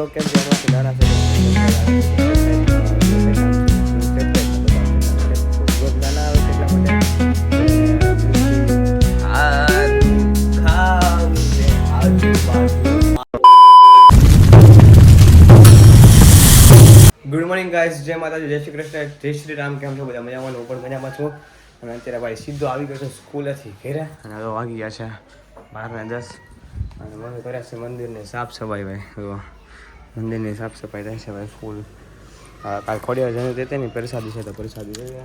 કેમ કે એમાંથી નાના નાના આવે છે એટલા માટે ગુડ મોર્નિંગ ગાઈસ, જય માતાજી, જય શ્રી કૃષ્ણ, જય શ્રી રામ. કેમ છો બધા? મજામાં? હું પણ મજામાં છું. અને અત્યારે ભાઈ સીધો આવી ગયો છું સ્કૂલેથી ઘરે, અને હવે વાગી ગયા છે 12:10 અને મને કર્યા છે મંદિરની સાફ સફાઈ. ભાઈ મંદિરની સાફ સફાઈ થાય છે ભાઈ ફૂલ. કાલ ખોડિયાર જઈને તે તેની પ્રસાદી છે તો પ્રસાદી લઈ.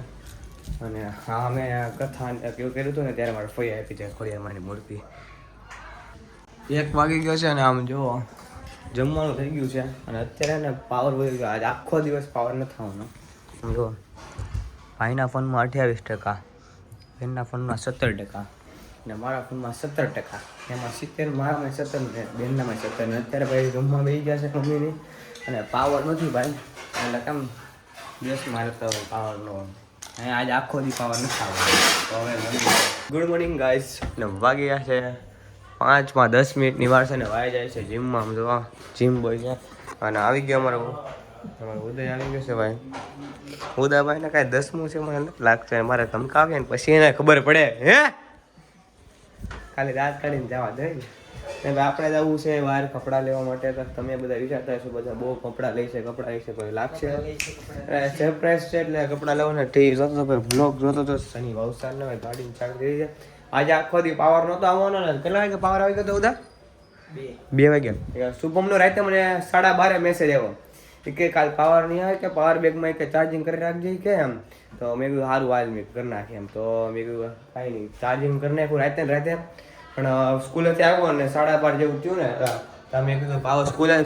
અને હા, અમે કથા કેવું કર્યું હતું ને ત્યારે મારે ફઈ આપી છે ખોડિયારમાંની મૂર્તિ. 1 વાગી ગયો છે અને આમ જો જમવાનું થઈ ગયું છે. અને અત્યારે ને પાવર વધી ગયો. આજે આખો દિવસ પાવર નથી થવાનો. જો ભાઈના ફોનમાં 28%, બેનના ફોનમાં 17%, ને મારા ફોનમાં 17%. એમાં 70, મારામાં 17 ને બેનનામાં 17. ને અત્યારે ભાઈ જમવા બેસી ગયા છે મમ્મીની, અને પાવર નથી ભાઈ. એટલે કેમ દિવસમાં રહેતા હોય પાવરનો. આજે આખો દી પાવર નથી આવવાનો. તો હવે ગુડ મોર્નિંગ ગાઈસ, ને વાગી ગયા છે 5 માં 10 મિનિટની વાર છે ને વાઈ જાય છે જીમમાં. આમ જો જીમ બોય છે. અને આવી ગયો અમારો ઉદય આવી ગયો છે ભાઈ. ઉદયભાઈ ને કાંઈ 10મું છે મને નથી લાગતું. મારે ધમકાવીએ ને પછી એને ખબર પડે. હે ખાલી રાત કાઢીને જવા દે ને. આપણે જવું છે બહાર કપડાં લેવા માટે. તો તમે બધા વિચારતા હશો બધા બહુ કપડાં લે છે, કપડાં લે છે, કોઈ લાગશે સરપ્રાઈઝ છે એટલે કપડાં લેવાના. ટીવી જોતો તો બ્લોગ જોતો તો શનિ વવસાદ ને ગાડી ચાલુ કરી છે. આજે આખો દી પાવર નહોતો આવવાનો ને. કેટલા વાગે પાવર આવી ગયો તો ઉદા? 2 વાગ્યા. શુભમનો રાતે મને 12:30 મેસેજ આવ્યો કે કાલ પાવર નહીં આવે કે પાવર બેગમાં કે ચાર્જિંગ કરી રાખજે કે એમ. તો મેં કીધું સારું હાલ મેં કરી નાખી એમ. તો મેં કીધું કાંઈ નહીં, ચાર્જિંગ કરી નાખ્યું રાતે ને રાતે. પણ સ્કૂલેથી આવ્યો ને 12:30 જેવું થયું ને તો મેં કીધું પાવર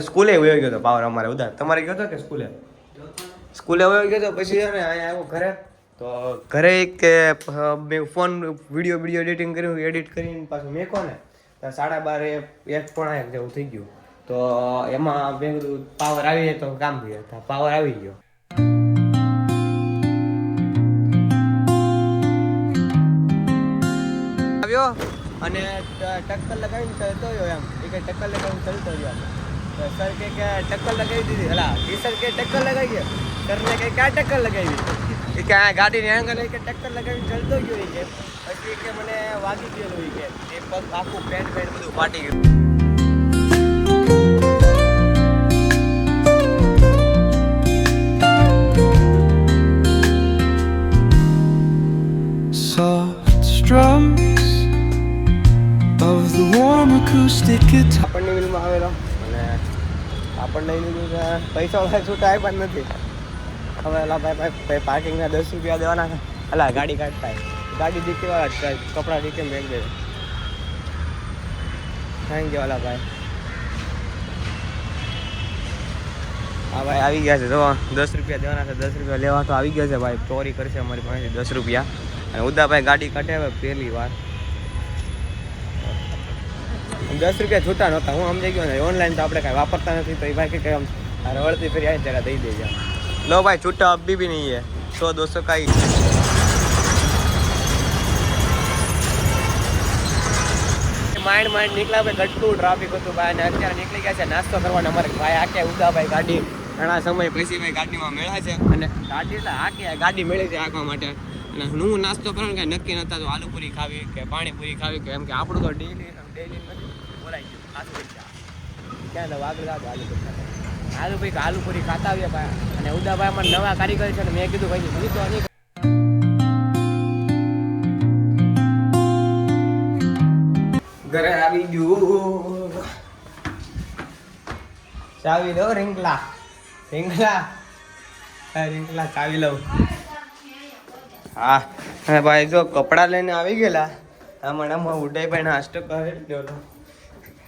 સ્કૂલે વયો ગયો હતો પાવર અમારે. ઉધાર તમારે ગયો હતો કે સ્કૂલે વયો ગયો હતો? પછી ને અહીંયા આવ્યો ઘરે. તો ઘરે કે મેં ફોન વિડીયો એડિટિંગ કર્યું, એડિટ કરીને પાછું મેં કહો ને તો 12:30, 1:45 જેવું થઈ ગયું. તો એમાં મેં કીધું પાવર આવી જાય તો કામ થઈ જાય. પાવર આવી ગયો. આવ્યો અને ટક્કર લગાવીને ચાલતો ગયો એમ. એ કે ટક્કર લગાવીને ચાલતો ગયો. તો સર કે ટક્કર લગાવી દીધી. હલા સર કે ટક્કર લગાવી ગયા. સરને કે ક્યાં ટક્કર લગાવી? એ કે આ ગાડીની એંગલ કે ટક્કર લગાવીને ચાલતો ગયો. એ કે પછી કે મને વાગી ગયેલું. એ કે એ પગ આખું પેન્ટ બધું ફાટી ગયું. Soft strums of the warm acoustic guitar. આપણને મિલમાં આવેલો અને આપણને લીધું છે પૈસા વાળા છૂટા આપ્યા જ નથી. હવે એલા ભાઈ પાર્કિંગના 10 રૂપિયા દેવાના છે. અલા ગાડી કાઢતા ગાડી દીકરીવાળા કપડાં દીકે મેં દે. થેન્ક યુ અલા ભાઈ. હા ભાઈ આવી ગયા છે. જો 10 રૂપિયા દેવાના છે. 10 રૂપિયા લેવા તો આવી ગયા છે ભાઈ. ચોરી કરશે અમારી પાસેથી 10 રૂપિયા. અને ઉદાભાઈ ગાડી કાઢે હવે પહેલી વાર. 10 રૂપિયા છૂટા નહોતા. હું સમજી ગયો ને ઓનલાઈન તો આપણે કાંઈ વાપરતા નથી. તો એ ભાઈ કે રવળતી ફરી આવી જરા દઈ દેજો. લો ભાઈ છૂટા અભી भी नहीं है. 100-200 का ही. માંડ નીકળ્યા ભાઈ. કેટલું ટ્રાફિક હતું ભાઈ. અને અત્યારે નીકળી ગયા છે નાસ્તો કરવાનો. અમારે ભાઈ આકે ઉદાભાઈ ગાડી ઘણા સમય પછી ભાઈ ગાડીમાં મેળા છે. અને ગાડી એટલે આકે ગાડી મળી છે આખવા માટે. અને હું નાસ્તો કરવાનું કાંઈ નક્કી નહોતા. તો આલુપુરી ખાવી કે પાણીપુરી ખાવી કે એમ કે આપણું તો ડેલી બોલાઈ ગયું. ખાસ ક્યાં નવા આગળ આલુપુરી આલુપુરી ખાતા આવ્યા ભાઈ. અને ઉદાભાઈ અમારે નવા કારીગર છે. અને મેં કીધું ભાઈ હું તો નહીં ઘરે આવી ગયું. ચાવી લો રિંકલા ચાવી લઉં. હા અને ભાઈ જો કપડાં લઈને આવી ગયેલા. આમાં ઉદયભાઈ નાસ્તો કરે ગયો.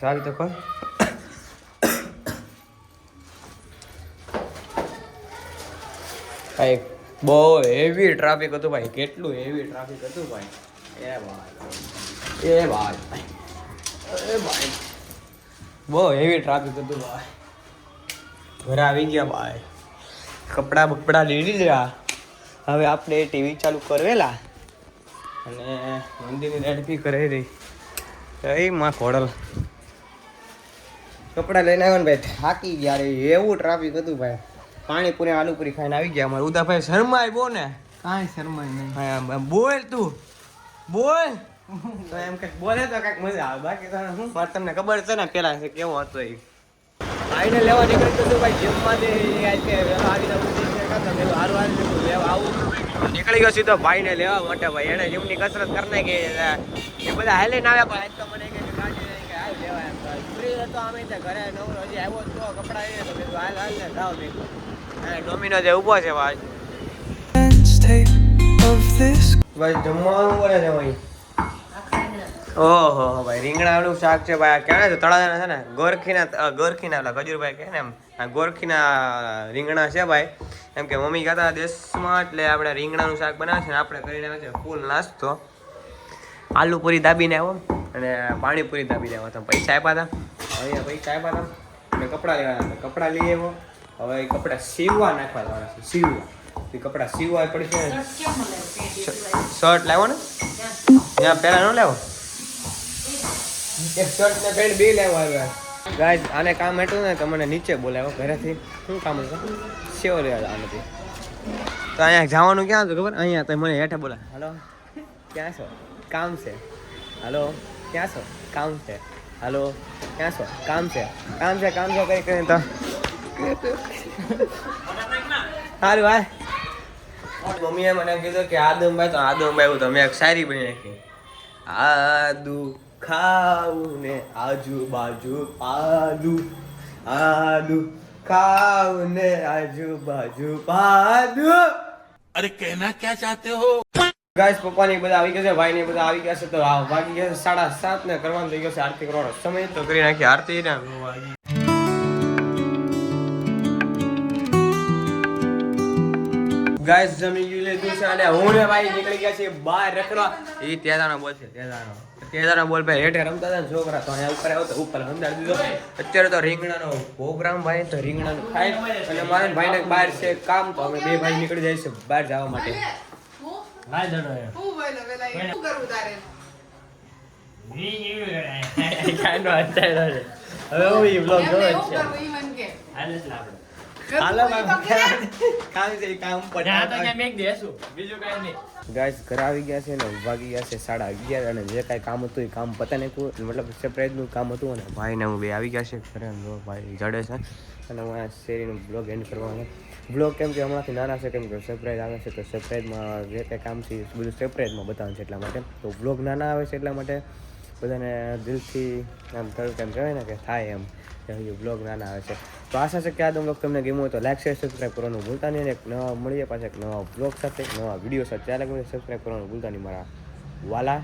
ચાવી તો કોઈ ભાઈ બહુ હેવી ટ્રાફિક હતું ભાઈ. કેટલું હેવી ટ્રાફિક હતું ભાઈ. એ ભાઈ બહુ હેવી ટ્રાફિક હતું ભાઈ. ઘરે આવી ગયા ભાઈ. કપડાં બપડા લઈ લીધા. હવે આપણે ટીવી ચાલુ કરેલા અને મંદિરની રેડપી કરાવી રહી. એ માં ખોડલ કપડાં લઈને આવ્યો ને ભાઈ થાકી ગયા રે, એવું ટ્રાફિક હતું ભાઈ. પાણીપુરી આલુપુરી ખાઈને આવી ગયા અમારે ઉદાભાઈ. શર્માય બો ને કાંઈ શરમાય નહીં. હા બોલ તું બોલ તો એમ કંઈક બોલે તો કાંઈક મજા આવે. બાકી તો શું મારે તમને ખબર છે ને પેલા છે કેવો હતો એ. ભાઈને લેવા નીકળી તો ભાઈ જીમમાં આવી સારું લેવા આવું નીકળી ગયો સીધો ભાઈને લેવા માટે. ભાઈ એને જીમની કસરત કરી નાખી એ બધા હાલે ના આવ્યા. પણ આજ તો મને કે ગાડી લઈને કે હાલ લેવા એમ ફ્રી હતો. આમે ત્યાં ઘરે નવરો હજી આવ્યો તો કપડાં એ તો કીધું હાલ હાલ ને જાઓ મેં ડોમિનો જે ઊભો છે ભાઈ. tape of this. ભાઈ જમવાનું બોલે છે ભાઈ. ઓહો ભાઈ રીંગણાનું શાક છે ભાઈ. આ ક્યાં છે તળાજાના છે ને ગોરખીના ઓલા ગજુરભાઈ કહે ને એમ આ ગોરખીના રીંગણા છે ભાઈ. એમ કે મમ્મી કહેતા દેશમાં એટલે આપણે રીંગણાનું શાક બનાવે છે ને આપણે કરીને આવે છે ફૂલ નાસ્તો. આલુ પૂરી દાબીને આવ્યો અને પાણીપુરી દાબીને આવ્યો. તમે પૈસા આપ્યા હતા અહીંયા પૈસા આપ્યા હતા અને કપડાં લેવાના હતા. કપડાં લઈ આવ્યો. હવે એ કપડાં સીવવા નાખવા જવાના છે. સીવવા એ કપડાં સીવવા પડશે. શર્ટ લાવો ને ત્યાં પહેલા ન લેવો. એક શર્ટ ને પેન્ટ બે લેવા આવ્યા. ગાઈસ આને કામ હતું ને તો મને નીચે બોલાવ્યો ઘરેથી. શું કામ હતું? સેવ લેવા જવાનું. તો અહીંયા જવાનું ક્યાં હતું ખબર? અહીંયા તો મને હેઠે બોલા. હાલો ક્યાં છો? કામ છે. હાલો ક્યાં છો? કામ છે. હાલો ક્યાં છો? કામ છે. કામ છે કામ છે કઈ કઈ તો સારું ભાઈ. મમ્મીએ મને કીધું કે આદમભાઈ તો આદમભાઈ તો મેં એક શાયરી બની નાખી. આદુ ખાવું ને આજુબાજુ પાદુ. આદુ ખાવું ને આજુબાજુ પાદુ. अरे कहना क्या चाहते हो? ગાઈસ પપ્પાની બધા આવી ગયા છે, ભાઈની બધા આવી ગયા છે. તો વાગી ગયા છે 7:30 ને કરવાનું થઈ ગયો છે આરતી કરવાનો સમય. તો કરી નાખી આરતી ને ગાઈસ જમી લીધું છે અને હું ને ભાઈ નીકળી ગયા છે બહાર રખડવા. એ તેજાનો બોલ છે. તેજાનો બોલ ભાઈ હેઠે રમતા હતા ને છોકરા તો અહીંયા ઉપર આવ્યો તો ઉપર હંદાર દીધો. અત્યારે તો રીંગણાનો પ્રોગ્રામ ભાઈ તો રીંગણાનું ખાય અને મારા ભાઈને બહાર છે કામ. તો અમે બે ભાઈ નીકળી જાય છે બહાર જવા માટે. ગાઈસ ઘરે આવી ગયા છે ને વાગી ગયા છે 11:30 અને જે કાંઈ કામ હતું એ કામ પતા નહીં. મતલબ સરપ્રાઈઝનું કામ હતું અને ભાઈને હું બે આવી ગયા છે ઘરે. ભાઈ જડે છે અને હું આ શેરીનો બ્લોગ એન્ડ કરવાનો. બ્લોગ કેમ કે હમણાંથી નાના છે કેમ કે સરપ્રાઈઝ આવે છે તો સરપ્રાઈઝમાં જે કંઈ કામ છે બધું સરપ્રાઈઝમાં બતાવવાનું છે એટલા માટે. તો બ્લોગ નાના આવે છે એટલા માટે બધાને દિલથી આમ થયું કેમ કહેવાય ને કે થાય એમ બ્લોગ નાના આવે છે. તો આશા છે કે આ બ્લોગ તમને ગમ્યો હોય તો લાઈક શેર સબસ્ક્રાઈબ કરવાનું ભૂલતા નહીં. એક નવા મળીએ પાછા એક નવા બ્લોગ સાથે નવા વિડીયો સાથે. ચાલે સબસ્ક્રાઈબ કરવાનું ભૂલતા નહીં મારા વાલા.